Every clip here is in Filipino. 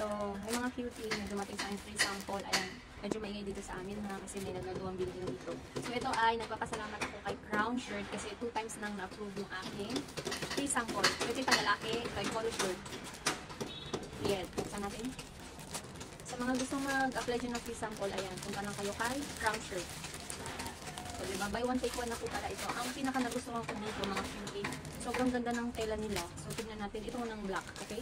So, may mga cutie na dumating sa akin free sample. Ayan, medyo maingay dito sa amin ha, kasi may nagagawang building dito. So, ito ay nagpapasalamat ako kay Crown Shirt kasi 2 times nang na-approve yung aking free sample. Ito yung pang-lalaki, ito yung polo shirt. Yan, buksan natin. Sa mga gustong mag-apply dyan ng free sample, ayan, punta lang kayo kay Crown Shirt. So, diba? Buy one take one na po pala ito. Ang pinaka nagustuhan ko dito, mga cutie, sobrang ganda ng tela nila. So, tignan natin. Ito ng black, okay?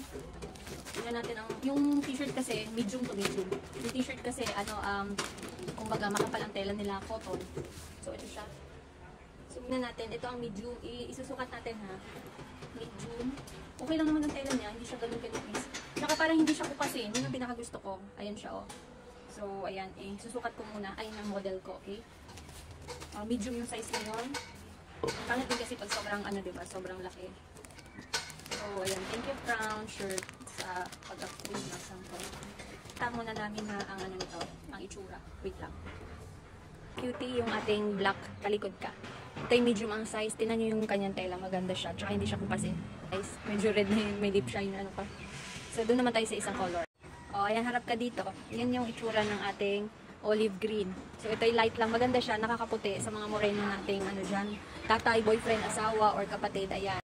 Tignan natin ang, yung t-shirt kasi, medium to medium. Yung t-shirt kasi, kumbaga, makapal ang tela nila, cotton. So, ito siya. So, tignan natin. Ito ang medium. Isusukat natin, ha? Medium. Okay lang naman ang tela niya. Hindi siya ganun kanipis. Tsaka parang hindi siya kupasin. Yun ang pinaka gusto ko. Ayan siya, oh. So, ayan. Susukat ko muna. Ayan ang model ko, okay? Medium yung size ngayon. Pangit din kasi pag sobrang diba, sobrang laki. So, ayan. Thank you, Crown Shirt, sa pag-approve ng sample. Tama muna namin na ang nito, ang itsura. Wait lang. Cutie yung ating black, talikod ka. Ito yung medium ang size. Tinan nyo yung kanyang tela. Maganda siya. Tsaka hindi siya kupasin. Guys, medyo red na yun. May lip shine na pa. So, doon naman tayo sa isang color. O, ayan, harap ka dito. Yan yung itsura ng ating olive green. So, ito ay light lang. Maganda siya, nakakaputi sa mga moreno nating dyan, tatay, boyfriend, asawa, or kapatid. Ayan.